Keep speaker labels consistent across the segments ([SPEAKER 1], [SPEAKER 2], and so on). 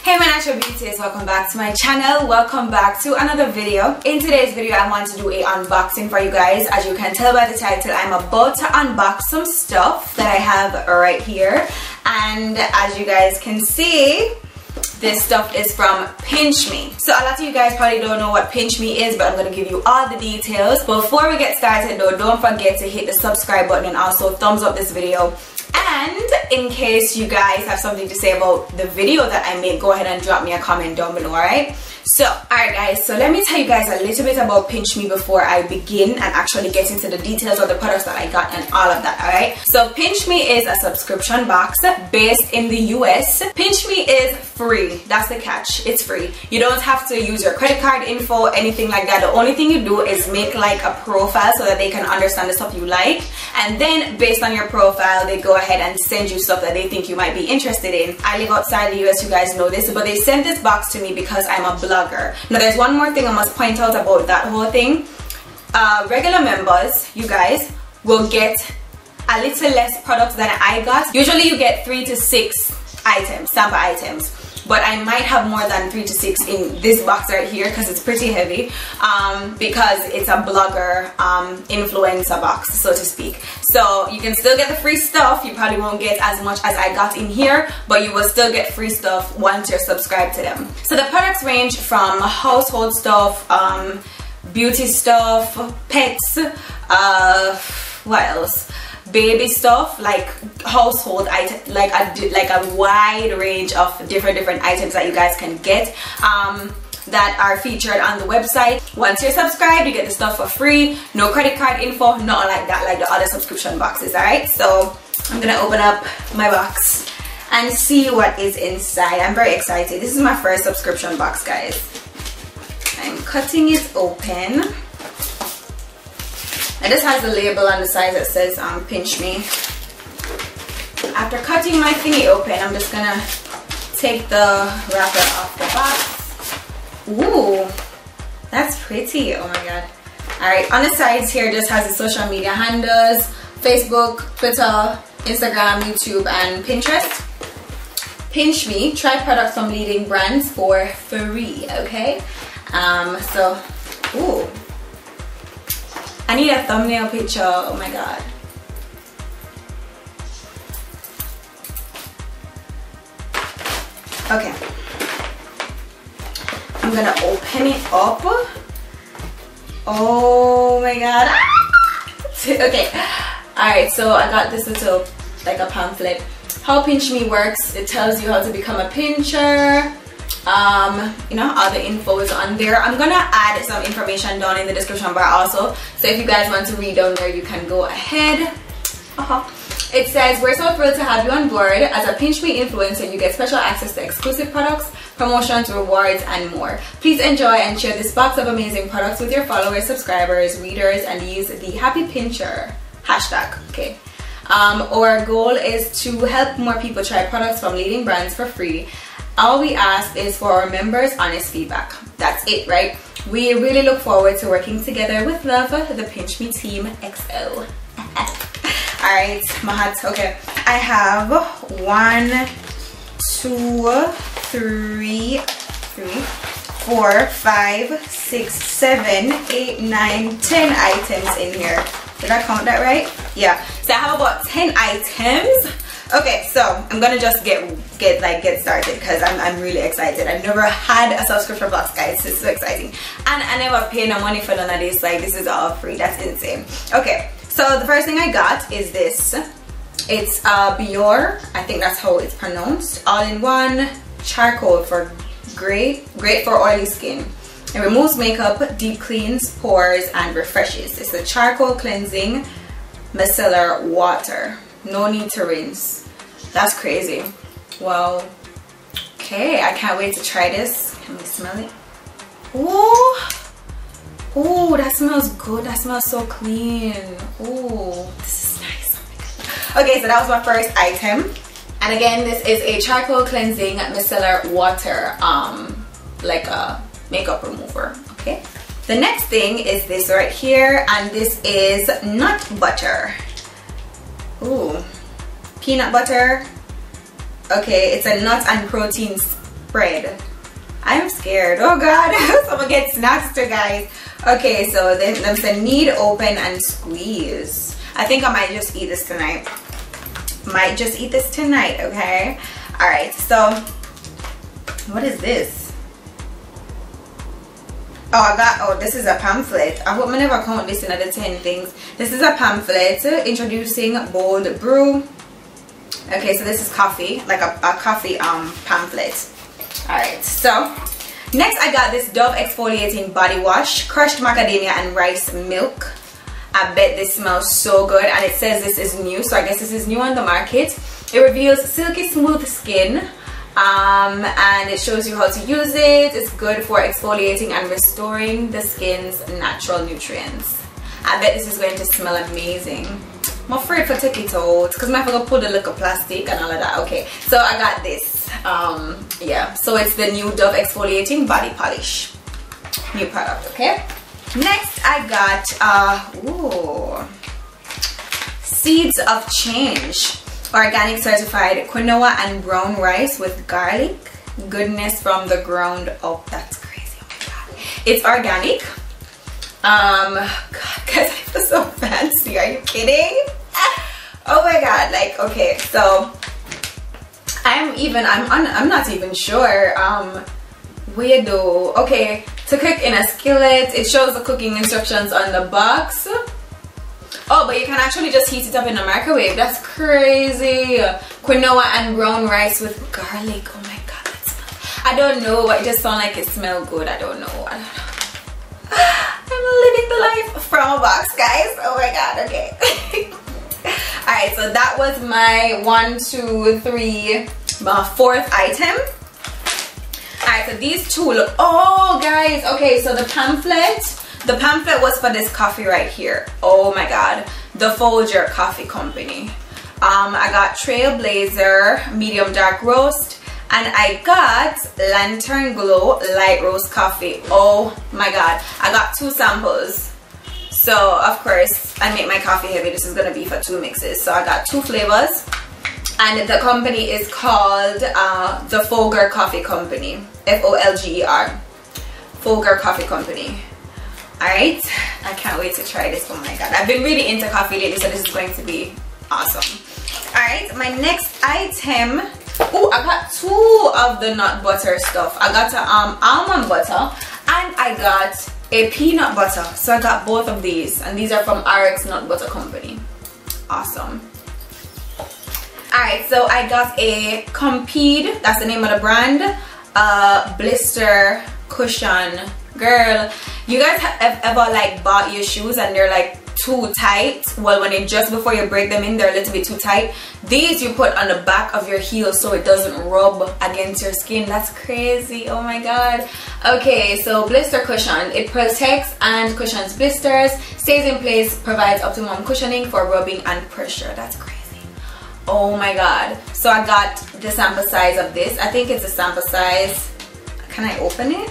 [SPEAKER 1] Hey my natural beauties, welcome back to my channel. Welcome back to another video. In today's video I want to do a unboxing for you guys. As you can tell by the title, I'm about to unbox some stuff that I have right here, and as you guys can see, this stuff is from PinchME. So a lot of you guys probably don't know what PinchME is, but I'm going to give you all the details. Before we get started though, don't forget to hit the subscribe button and also thumbs up this video. And in case you guys have something to say about the video that I made, go ahead and drop me a comment down below, alright? So, alright guys, so let me tell you guys a little bit about PinchME before I begin and actually get into the details of the products that I got and all of that, alright? So PinchME is a subscription box based in the US. PinchME is free, that's the catch, it's free. You don't have to use your credit card info, anything like that. The only thing you do is make like a profile so that they can understand the stuff you like, and then based on your profile, they go ahead and send you stuff that they think you might be interested in. I live outside the US, you guys know this, but they sent this box to me because I'm a blogger. Now there's one more thing I must point out about that whole thing. Regular members, you guys, will get a little less products than I got. Usually you get 3 to 6 items, sample items, but I might have more than 3 to 6 in this box right here because it's pretty heavy, because it's a blogger influencer box, so to speak. So you can still get the free stuff. You probably won't get as much as I got in here, but you will still get free stuff once you're subscribed to them. So the products range from household stuff, beauty stuff, pets, what else? Baby stuff, like household items, like a wide range of different items that you guys can get that are featured on the website. Once you're subscribed, you get the stuff for free, no credit card info, nothing like that, like the other subscription boxes. Alright, so I'm gonna open up my box and see what is inside. I'm very excited. This is my first subscription box, guys. I'm cutting it open. And this has a label on the side that says PinchME. After cutting my thingy open, I'm just gonna take the wrapper off the box. Ooh, that's pretty. Oh my god. Alright, on the sides here just has the social media handles: Facebook, Twitter, Instagram, YouTube, and Pinterest. PinchME, try products from leading brands for free, okay? So, ooh. I need a thumbnail picture. Oh my god. Okay. I'm gonna open it up. Oh my god. Okay. Alright, so I got this little, like a pamphlet. How PinchME works. It tells you how to become a pincher. You know, all the info is on there. I'm gonna add some information down in the description bar also, so if you guys want to read down there, you can go ahead. It says, we're so thrilled to have you on board. As a PinchME influencer, you get special access to exclusive products, promotions, rewards, and more. Please enjoy and share this box of amazing products with your followers, subscribers, readers, and use the happy pincher hashtag. Okay. Our goal is to help more people try products from leading brands for free. All we ask is for our members' honest feedback. That's it, right? We really look forward to working together with love, the PinchME team XO. Alright, my hats. Okay. I have 1, 2, 3, 4, 5, 6, 7, 8, 9, 10 items in here. Did I count that right? Yeah. So I have about 10 items. Okay, so I'm gonna just get started because I'm really excited. I've never had a subscription box, guys. It's so exciting, and I never pay no money for none of this. Like, this is all free. That's insane. Okay, so the first thing I got is this. It's Bior, I think that's how it's pronounced. All-in-one charcoal for great for oily skin. It removes makeup, deep cleans pores, and refreshes. It's a charcoal cleansing micellar water. No need to rinse. That's crazy. Wow. Okay, I can't wait to try this. Can we smell it? Ooh. Ooh, that smells good. That smells so clean. Ooh, this is nice. Okay, so that was my first item. And again, this is a charcoal cleansing micellar water, like a makeup remover. Okay. The next thing is this right here, and this is nut butter. Ooh, peanut butter. Okay, it's a nut and protein spread. I'm scared. Oh god. So I'm gonna get snacks too, guys. Okay, so then them say knead, open, and squeeze. I think I might just eat this tonight. Might just eat this tonight, okay? Alright, so what is this? Oh, this is a pamphlet. I hope I never count this in the 10 things. This is a pamphlet introducing bold brew. Okay, so this is coffee, like a coffee pamphlet. Alright, so next I got this Dove exfoliating body wash, crushed macadamia and rice milk. I bet this smells so good, and it says this is new, so I guess this is new on the market. It reveals silky smooth skin, and it shows you how to use it. It's good for exfoliating and restoring the skin's natural nutrients. I bet this is going to smell amazing. I'm afraid to take it out because I have to put a little plastic and all of that. Okay, so I got this. Yeah, so it's the new Dove exfoliating body polish, new product. Okay, next I got Seeds of Change, organic certified quinoa and brown rice with garlic goodness from the ground up. That's crazy. Oh my god, it's organic. God, guys, I feel so fancy. Are you kidding? Oh my god, like, okay, so I'm not even sure what you do. Okay, to cook in a skillet, it shows the cooking instructions on the box. Oh, but you can actually just heat it up in a microwave. That's crazy. Quinoa and brown rice with garlic. Oh my god, that smells, I don't know, it just sounds like it smells good. I don't know. I'm living the life from a box, guys. Oh my god, okay. Alright, so that was my 1, 2, 3, my 4th item. Alright, so these two look, oh guys, okay, so the pamphlet was for this coffee right here. Oh my god, the Folger Coffee Company. I got Trailblazer medium dark roast, and I got Lantern Glow light roast coffee. Oh my god, I got 2 samples. So of course I make my coffee heavy. This is gonna be for 2 mixes. So I got 2 flavors, and the company is called the Folger Coffee Company, Folger, Folger Coffee Company. Alright, I can't wait to try this. Oh my god, I've been really into coffee lately, so this is going to be awesome. Alright, my next item, oh, I got 2 of the nut butter stuff. I got almond butter, and I got a peanut butter. So I got both of these, and these are from RX Nut Butter Company. Awesome. Alright, so I got a Compeed, that's the name of the brand, blister cushion. Girl, you guys have ever like bought your shoes and they're like too tight? Well, when it just before you break them in, they're a little bit too tight. These you put on the back of your heel so it doesn't rub against your skin. That's crazy. Oh my god. Okay, so blister cushion, it protects and cushions blisters, stays in place, provides optimum cushioning for rubbing and pressure. That's crazy. Oh my god. So I got the sample size of this. I think it's a sample size. Can I open it?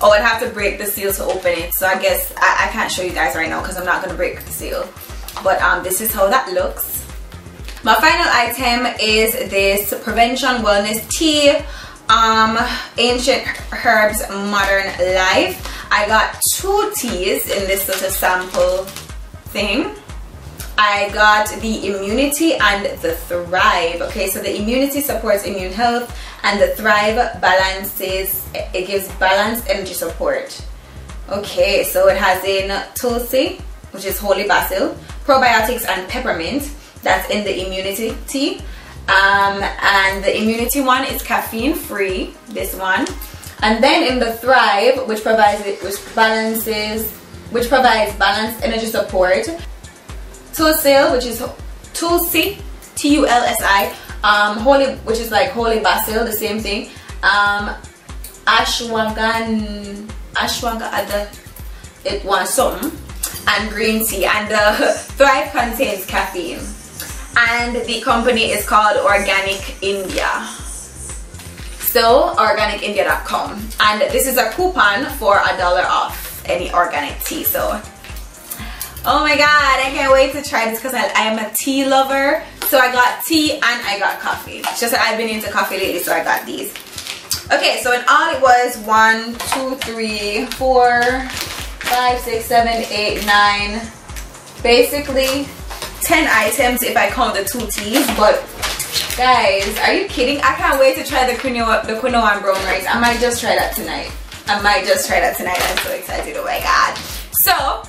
[SPEAKER 1] Oh, I'd have to break the seal to open it, so I guess I can't show you guys right now because I'm not going to break the seal. But this is how that looks. My final item is this Prevention Wellness Tea, Ancient Herbs Modern Life. I got 2 teas in this little sample thing. I got the Immunity and the Thrive. Okay, so the Immunity supports immune health, and the Thrive balances, it gives balanced energy support. Okay, so it has in Tulsi, which is holy basil, probiotics and peppermint. That's in the Immunity tea. And the Immunity one is caffeine free, this one. And then in the Thrive, which provides balanced energy support, Tulsi, which is Tulsi, Tulsi, holy, which is like holy basil, the same thing. Ashwagandha, it wants something, and green tea. And the Thrive contains caffeine. And the company is called Organic India. So organicindia.com. And this is a coupon for $1 off any organic tea. So oh my god, I can't wait to try this because I am a tea lover. So I got tea and I got coffee. It's just that I've been into coffee lately, so I got these. Okay, so in all it was 1, 2, 3, 4, 5, 6, 7, 8, 9, basically 10 items if I count the 2 teas. But guys, are you kidding? I can't wait to try the quinoa and brown rice. I might just try that tonight. I'm so excited. Oh my god. So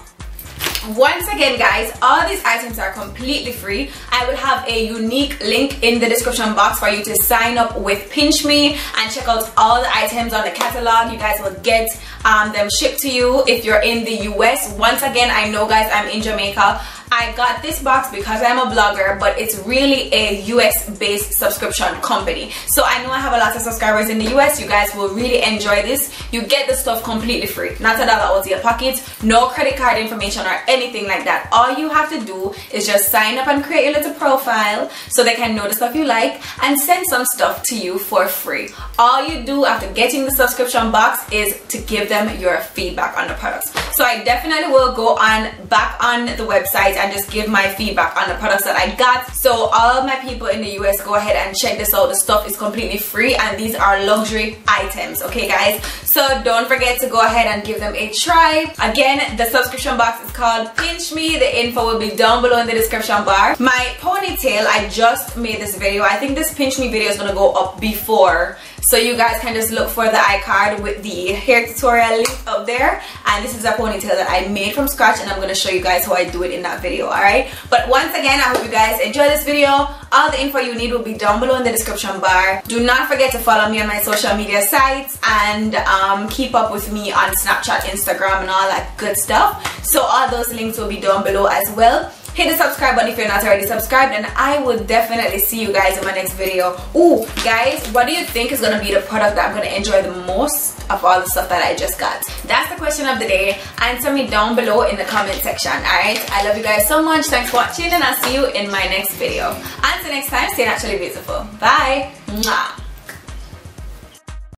[SPEAKER 1] once again guys, all these items are completely free. I will have a unique link in the description box for you to sign up with PinchME and check out all the items on the catalog. You guys will get them shipped to you if you're in the US. Once again, I know guys, I'm in Jamaica. I got this box because I'm a blogger, but it's really a US based subscription company. So I know I have a lot of subscribers in the US. You guys will really enjoy this. You get the stuff completely free, not $1 out of your pocket, no credit card information or anything like that. All you have to do is just sign up and create your little profile so they can know the stuff you like and send some stuff to you for free. All you do after getting the subscription box is to give them your feedback on the products. So I definitely will go back on the website and just give my feedback on the products that I got. So all of my people in the US, go ahead and check this out. The stuff is completely free and these are luxury items, okay guys? So don't forget to go ahead and give them a try. Again, the subscription box is called PinchME. The info will be down below in the description bar. My ponytail, I just made this video. I think this PinchME video is gonna go up before, so you guys can just look for the iCard with the hair tutorial link up there. And this is a ponytail that I made from scratch and I'm going to show you guys how I do it in that video, alright? But once again, I hope you guys enjoy this video. All the info you need will be down below in the description bar. Do not forget to follow me on my social media sites and keep up with me on Snapchat, Instagram and all that good stuff. So all those links will be down below as well. Hit the subscribe button if you're not already subscribed, and I will definitely see you guys in my next video. Ooh, guys, what do you think is going to be the product that I'm going to enjoy the most of all the stuff that I just got? That's the question of the day. Answer me down below in the comment section, alright? I love you guys so much. Thanks for watching, and I'll see you in my next video. Until next time, stay naturally beautiful. Bye. Mwah.